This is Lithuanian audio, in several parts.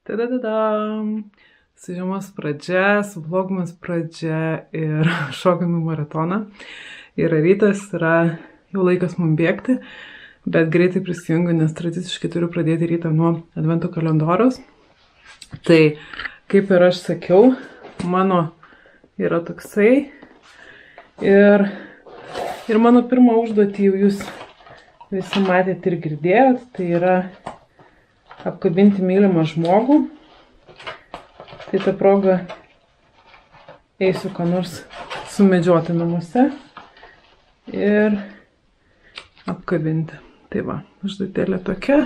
Tadadadam! Su žiemos pradžia, su vlogmas pradžia ir šokame maratoną. Yra rytas, yra jau laikas mums bėgti, bet greitai prisijungiu, nes tradiciškai turiu pradėti rytą nuo advento kalendoriaus. Tai, kaip ir aš sakiau, mano yra toksai. Ir mano pirmą užduotį jau jūs visi matėte ir girdėjot, tai yra apkabinti mylimą žmogų. Tai ta proga eisiu ką nors sumedžioti namuose ir apkabinti. Tai va, užduotėlė tokia.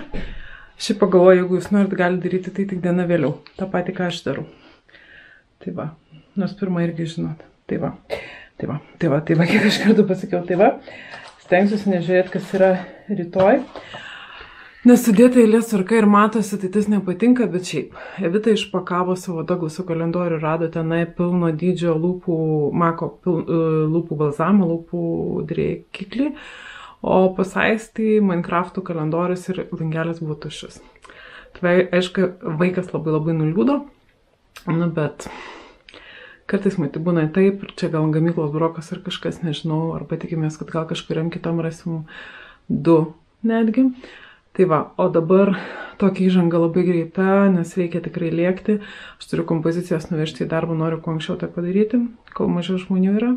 Šiaip pagalvoju, jeigu jūs norit, gali daryti tai tik dieną vėliau. Ta pati, ką aš darau. Tai va, nors pirmą irgi žinot. Tai va, kiek aš kartų pasakiau. Tai va, stengsiuosi nežiūrėti, kas yra rytoj. Nesudėta eilės tvarka ir matosi, tai tas nepatinka, bet šiaip. Evita išpakavo savo Douglaso kalendorių, rado tenai pilno dydžio lūpų, Mako lūpų balzamą, lūpų drėkiklį, o pasaistį Minecraftų kalendorius ir langelis buvo tuščias. Tai aišku, vaikas labai nuliūdo, bet kartais matai būna taip, ir čia gal gamyklos brokas ar kažkas, nežinau, arba tikimės, kad gal kažkuriam kitam rasim 2 netgi. Tai va, o dabar tokia įžanga labai greita, nes reikia tikrai lėkti. Aš turiu kompozicijas nuvežti į darbą, noriu kuo anksčiau tai padaryti, kol mažiau žmonių yra.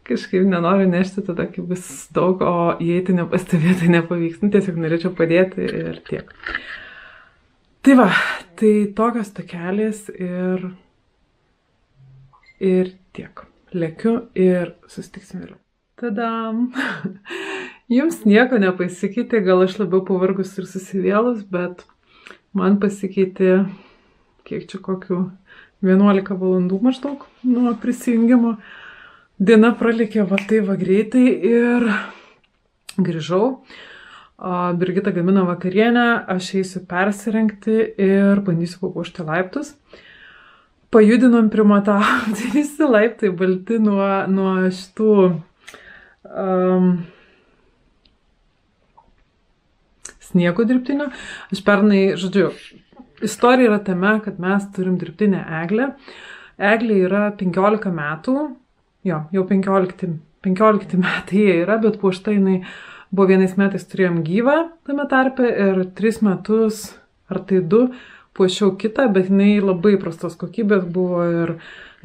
Kažkaip nenoriu nešti tada, kai bus daug, o įeiti nepastebėti nepavyks. Tiesiog norėčiau padėti ir tiek. Tai va, tai tokios takelės ir tiek. Lėkiu ir susitiksim vėliau. Tadam! Jums nieko nepasikeitė, gal aš labiau pavargus ir susivėlus, bet man pasikeitė, kiek čia kokių 11 valandų maždaug nuo prisijungimo. Diena pralikė va tai va greitai ir grįžau. Birgita gamina vakarienę, aš eisiu persirengti ir bandysiu papuošti laiptus. Pajudinom, primatavom, tai visi laiptai balti nuo šitų sniego dirbtinio. Aš pernai, žodžiu, istorija yra tame, kad mes turim dirbtinę eglę. Eglė yra 15 metų, jau 15 metai jie yra, bet puošta jinai buvo vienais metais turėjom gyvą tame tarpe ir 3 metus, ar tai 2, puošiau kitą, bet jinai labai prastos kokybės buvo ir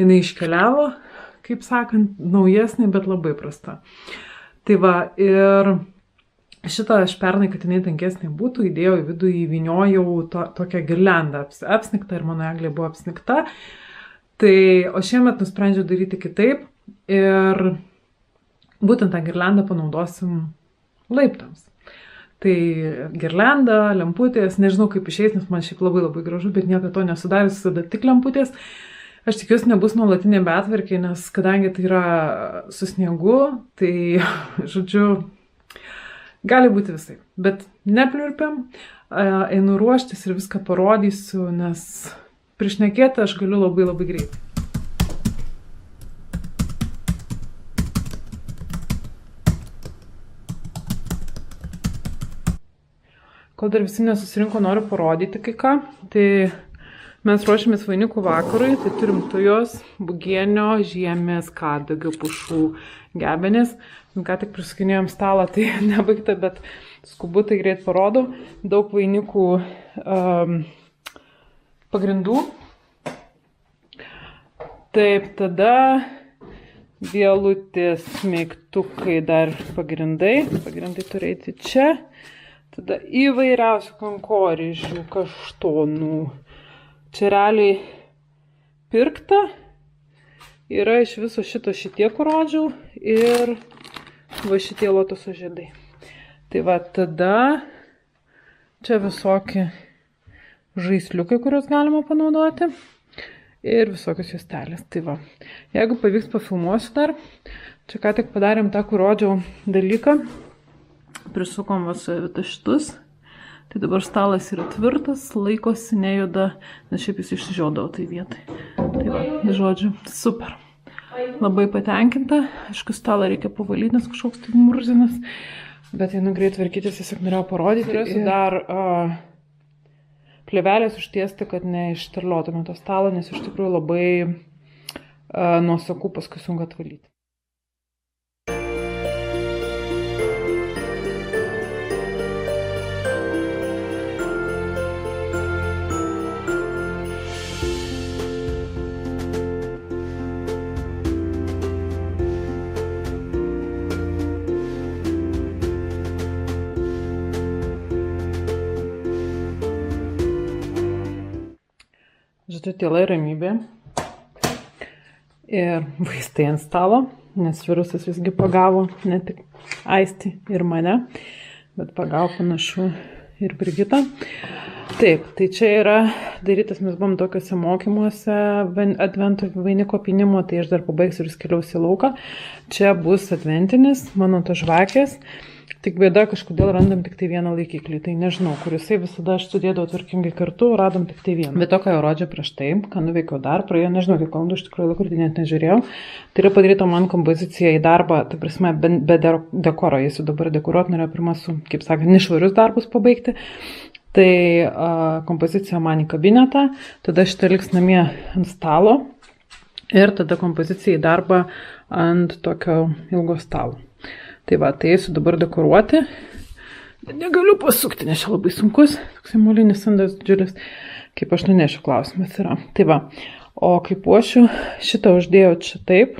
jinai iškeliavo, kaip sakant, naujesnė, bet labai prasta. Tai va, ir šitą aš pernai, kad jinai tankesnė būtų, įdėjau į vidų, įvyniojau tokią girliandą apsnigtą ir mano eglė buvo apsnigta. Tai, o šiemet nusprendžiau daryti kitaip ir būtent tą girliandą panaudosim laiptams. Tai girlianda, lemputės, nežinau kaip išeis, nes man šiaip labai gražu, bet niekada to nesudarius, tada tik lemputės. Aš tikiuosi nebus nuolatinė betvarkė, nes kadangi tai yra su sniegu, tai, žodžiu, gali būti visai. Bet nepliurpiam, einu ruoštis ir viską parodysiu, nes priešnekėti aš galiu labai greitai. Kol dar visi nesusirinko, noriu parodyti kai ką. Tai mes ruošiamės vainikų vakarui, tai turim tujos, bugienio, žiemės, kadagio, pušų, gebenės. Ką tik prisukinėjom stalą, tai nebaigta, bet skubu, tai greit parodau. Daug vainikų pagrindų. Taip, tada vielutės, smeigtukai, dar pagrindai. Pagrindai turi eiti čia. Tada įvairiausių kankorėžių, kaštonų. Čia realiai pirkta. Yra iš viso šitie, kur rodžiau. Ir va šitie lotoso žiedai. Tai va tada čia visokie žaisliukai, kuriuos galima panaudoti. Ir visokios juostelės. Tai va. Jeigu pavyks, pafilmuosiu dar. Čia ką tik padarėm tą, kur rodžiau dalyką. Prisukom va su Evita šitus. Tai dabar stalas yra tvirtas, laikosi, nejuda, nes šiaip jis išsižiodavo tai vietai. Tai va, žodžiu, super. labai patenkinta. Aišku, stalą reikia pavalyti, nes kažkoks tai murzinas. Bet einu greit tvarkytis, tiesiog norėjau parodyti. Turėsiu dar plėvelės užtiesti, kad neišterliotume to stalo, nes iš tikrųjų labai nuosakų paskui sunku atvalyti. Žodžiu, tyla ir ramybė ir vaistai ant stalo, nes virusas visgi pagavo ne tik Aistį ir mane, bet pagavo panašu ir Brigitą. Taip, tai čia yra darytas, mes buvom tokiuose mokymuose advento vainiko pynimo, tai aš dar pabaigsiu ir keliausi į lauką. Čia bus adventinis, mano to žvakės. Tik bėda, kažkodėl randam tik tai vieną laikiklį, tai nežinau, kur jisai visada aš sudėdavau tvarkingai kartu, radom tik tai vieną. Bet to, ką jau rodžiau prieš tai, ką nuveikiau dar, praėjo, nežinau, kiek valandų, iš tikrųjų laikrodį net nežiūrėjau. Tai yra padaryta man kompozicija į darbą, tai prasme, be dekoro, jis jau dabar dekoruot norėjo pirmą su, kaip sakant, nešvarius darbus pabaigti. Tai kompozicija man į kabinetą, tada šitą liks namie ant stalo ir tada kompozicija į darbą ant tokio ilgo stalo. Tai va, tai eisiu dabar dekoruoti. Negaliu pasukti, nes čia labai sunkus. Toks molinis sandas didžiulis, kaip aš nunešiu, klausimas yra. Tai va, o kaip puošiu, šitą uždėjau čia taip.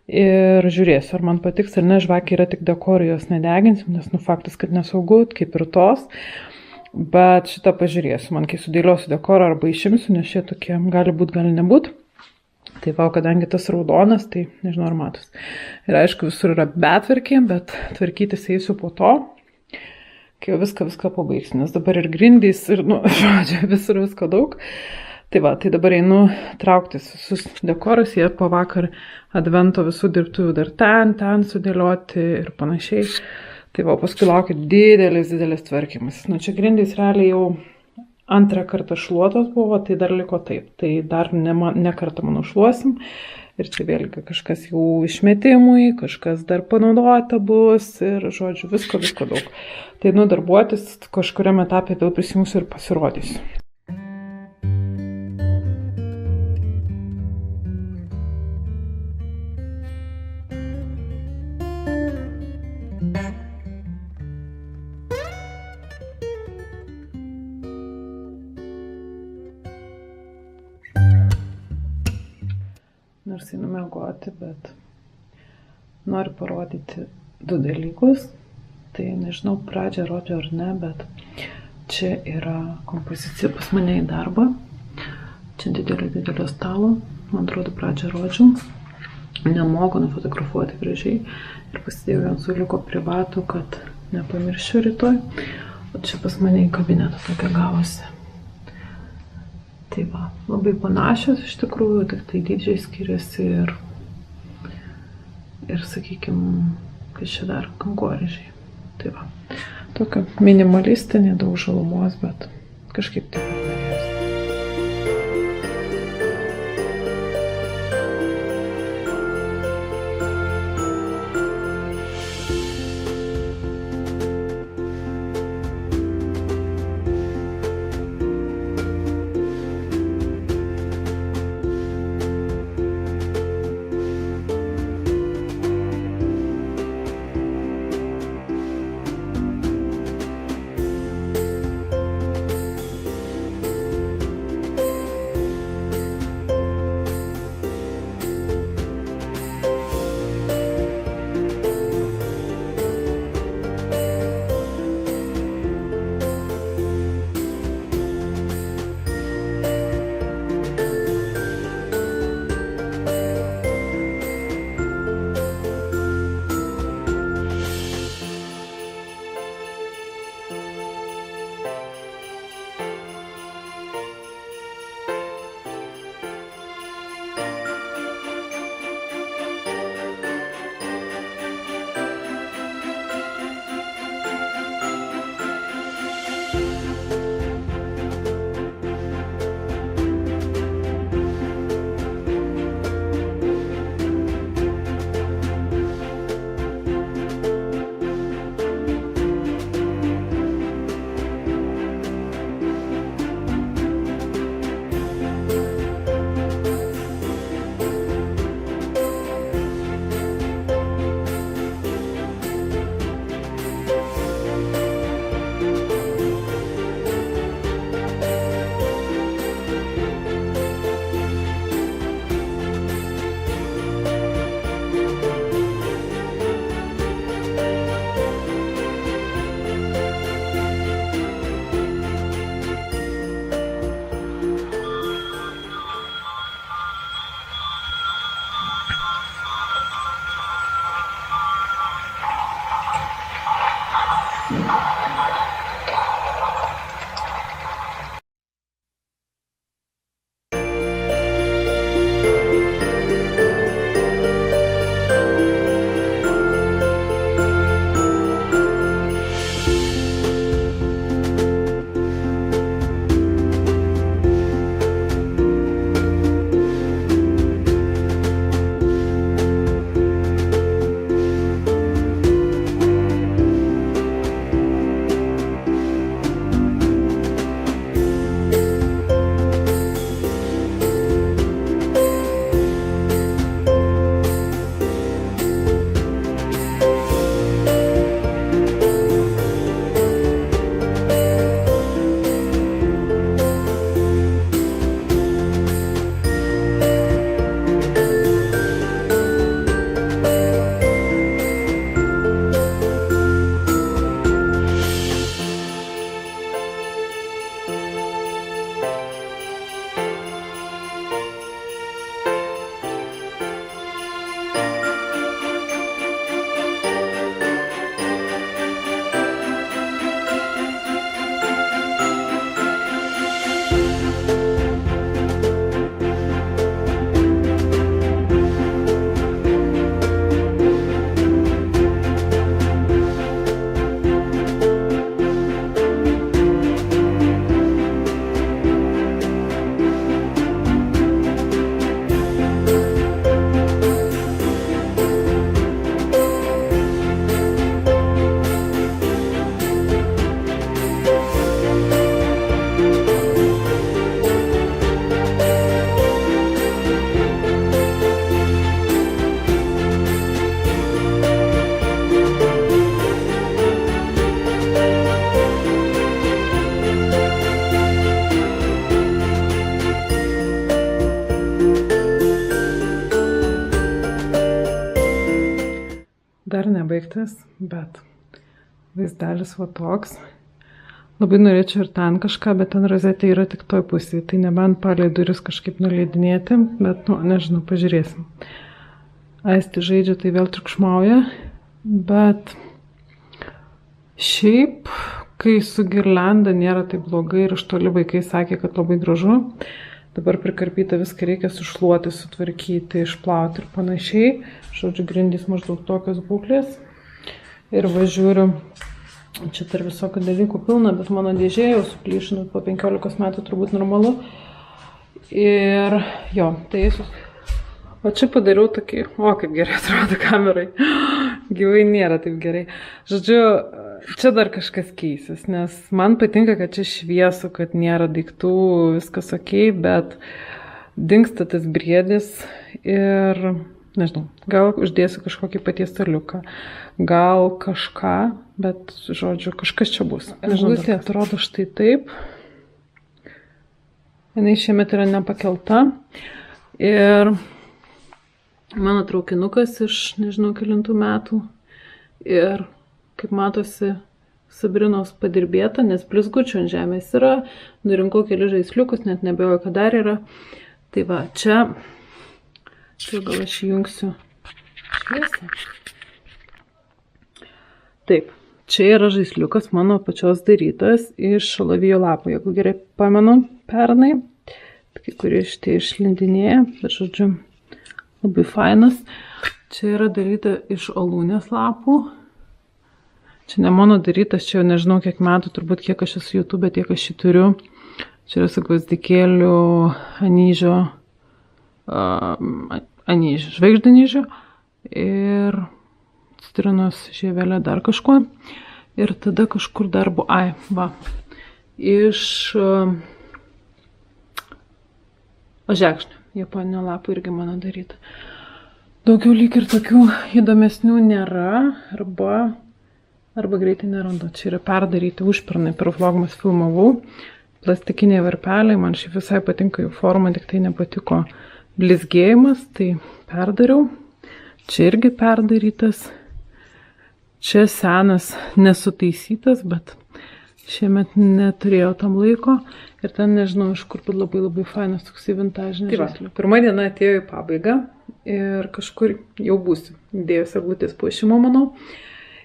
Ir žiūrėsiu, ar man patiks, ar ne, žvakė yra tik dekorijos, nedeginsim, nes faktas, kad nesaugu, kaip ir tos. Bet šitą pažiūrėsiu, man kai sudėliosiu dekorą arba išimsiu, nes šie tokie gali būt, gali nebūt. Tai va, kadangi tas raudonas, tai nežinau, ar matos. Ir aišku, visur yra betvarkė, bet tvarkytis eisiu po to, kai jau viską pabaigsiu, nes dabar ir grindys, ir, žodžiu, visur visko daug. Tai va, tai dabar einu trauktis visus dekorus, jie po vakar advento visų dirbtuvių dar ten sudėlioti ir panašiai. Tai va, paskui laukia didelis tvarkymas. Čia grindys realiai jau antrą kartą šluotos buvo, tai dar liko taip. Tai dar ne kartą manau šluosim. Ir čia vėlgi kažkas jau išmetimui, kažkas dar panaudota bus ir, žodžiu, visko daug. Tai darbuotis kažkuriam etapė vėl prisijungsiu ir pasirodysiu. Nors einu miegoti, bet noriu parodyti du dalykus. Tai nežinau, pradžią rodžiu ar ne, bet čia yra kompozicija pas mane į darbą. Čia didelio stalo. Man atrodo, pradžią rodžiu. Nemoku nufotografuoti gražiai. Ir pasidėjau ant suoliuko privatų, kad nepamiršiu rytoj. O čia pas mane į kabinetą tokia gavosi. Tai va, labai panašios iš tikrųjų, tik tai dydžiai skiriasi ir sakykime, kas čia dar, kankorėžiai. Tai va, tokia minimalistinė, daug žalumos, bet kažkaip taip ir norėsiu. dar nebaigtas, bet vaizdelis va toks. Labai norėčiau ir ten kažką, bet ten rozetė yra tik toj pusėje, tai nebent palei duris kažkaip nuleidinėti, bet, nu, nežinau, pažiūrėsim. Aisti žaidžia, tai vėl triukšmauja, bet šiaip, kai su girlianda nėra taip blogai ir iš toli vaikai sakė, kad labai gražu. Dabar prikarpyta viską reikia sušluoti, sutvarkyti, išplauti ir panašiai. Žodžiu, grindys maždaug tokios būklės. Ir važiuoju, čia tarp visokių dalykų pilna, bet mano dėžė jau suplyšinau po 15 metų turbūt normalu. Ir jo, tai o čia padariau tokį, kaip gerai atrodo kamerai. Gyvai nėra taip gerai. Žodžiu, čia dar kažkas keisis, nes man patinka, kad čia šviesu, kad nėra daiktų, viskas okei, bet dingsta tas briedis ir, nežinau, gal uždėsiu kažkokį paties staliuką, gal kažką, bet, žodžiu, kažkas čia bus. Eglutė atrodo štai taip. Jis šiemet yra nepakelta ir mano traukinukas iš nežinau kelintų metų ir kaip matosi Sabrinos padirbėta, nes blizgučių ant žemės yra, nurinkau keli žaisliukus, net nebejoju, kad dar yra. Tai va, čia gal aš įjungsiu šviesą. Taip, čia yra žaisliukas mano pačios darytas iš šalavijo lapų, jeigu gerai pamenu, pernai. Kai kurie šitie išlindinėja, bet žodžiu, labai fainas. Čia yra daryta iš alūnės lapų. Čia ne mano darytas, čia jau nežinau kiek metų, turbūt kiek aš esu YouTube, tiek aš jį turiu. Čia yra su gvazdikėliu, anyžio, žvaigždanyžio ir citrinos žievelė dar kažkuo. Ir tada kažkur dar buvo, iš ožekšnio, japoninio lapų irgi mano daryta. Daugiau lyg ir tokių įdomesnių nėra, arba greitai nerandu. Čia yra perdaryti užpernai, per vlogmas filmavau. Plastikiniai varpeliai, man šiaip visai patinka jų forma, tik tai nepatiko blizgėjimas, tai perdariau. Čia irgi perdarytas. Čia senas nesutaisytas, bet šiemet neturėjau tam laiko. Ir ten nežinau, iš kur, bet labai fainas toksai vintažinis žaisliukas. Pirma diena atėjo į pabaigą ir kažkur jau būsiu. Dėjus eglutės puošimo, manau.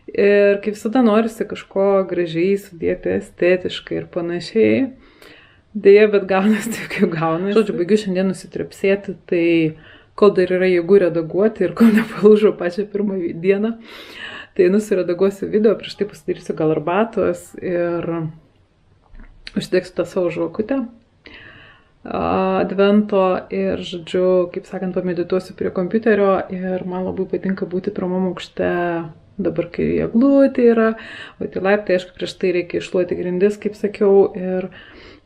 Ir kaip visada norisi kažko gražiai sudėti, estetiškai ir panašiai. Deja, bet gaunasi taip, kaip gaunasi. Žodžiu, baigiu šiandien nusitrepsėti, tai kol dar yra jėgų redaguoti ir kol nepalūžau pačią pirmą dieną, tai nusiredaguosiu video, prieš tai pasidarysiu gal arbatos ir uždegsiu tą savo žvakutę advento ir, žodžiu, kaip sakant, pamedituosiu prie kompiuterio ir man labai patinka būti pirmam aukšte. Dabar, kai eglutė yra, o tai laiptai, aišku, prieš tai reikia iššluoti grindis, kaip sakiau, ir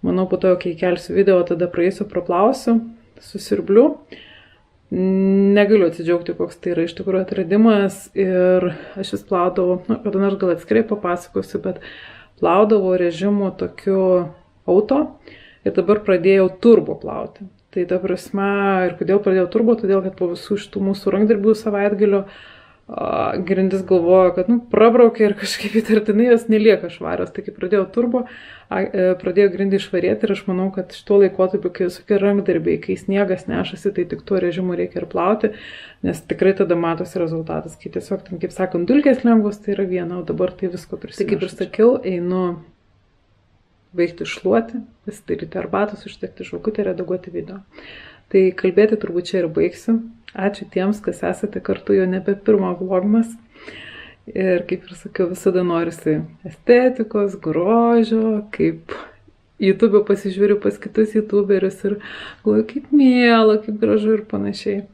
manau, po to, kai kelsiu video, tada praeisiu, praplausiu, susirbliu. Negaliu atsidžiaugti, koks tai yra iš tikrųjų atradimas ir aš vis plaudavau, kada nors gal atskirai papasakosiu, bet plaudavau režimu tokiu auto ir dabar pradėjau turbo plauti. Tai ta prasme, ir kodėl pradėjau turbo, todėl, kad po visų šitų mūsų rankdarbių savaitgalio grindis galvojo, kad prabraukė ir kažkaip įtartinai jos nelieka švarios. Tai kai pradėjau turbo, pradėjau grindį išvarėti ir aš manau, kad šituo laikotarpiu, kai visokie rankdarbiai, kai sniegas nešasi, tai tik tuo režimu reikia ir plauti, nes tikrai tada matosi rezultatas. Kai tiesiog, ten, kaip sakant, dulkės lengvos, tai yra viena, o dabar tai visko prisineša. Tai kaip ir sakiau, einu baigti šluoti, pasidaryti arbatos, uždegti žvakutę, redaguoti video. Tai kalbėti turbūt čia ir baigsiu. Ačiū tiems, kas esate kartu, jau nebe pirmą vlogmas. Ir kaip ir sakiau, visada norisi estetikos, grožio, kaip YouTube pasižiūriu pas kitus YouTuberius ir galvoju, kaip miela, kaip gražu ir panašiai.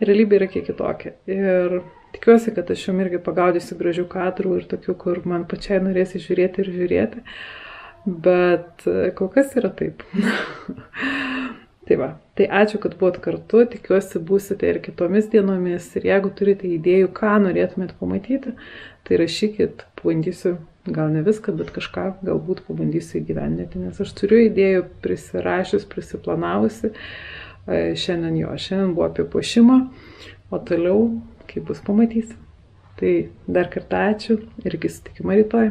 Realybė yra kiek kitokia. Ir tikiuosi, kad aš jums irgi pagaudysiu gražių kadrų ir tokių, kur man pačiai norėsi žiūrėti ir žiūrėti. Bet kol kas yra taip. Tai va, tai ačiū, kad buvot kartu, tikiuosi būsite ir kitomis dienomis ir jeigu turite idėjų, ką norėtumėt pamatyti, tai rašykit, pabandysiu, gal ne viską, bet kažką galbūt pabandysiu įgyvendinti, nes aš turiu idėjų prisirašius, prisiplanavusi, šiandien buvo apie puošimą, o toliau, kaip bus, pamatysim. Tai dar kartą ačiū ir iki susitikimo rytoj.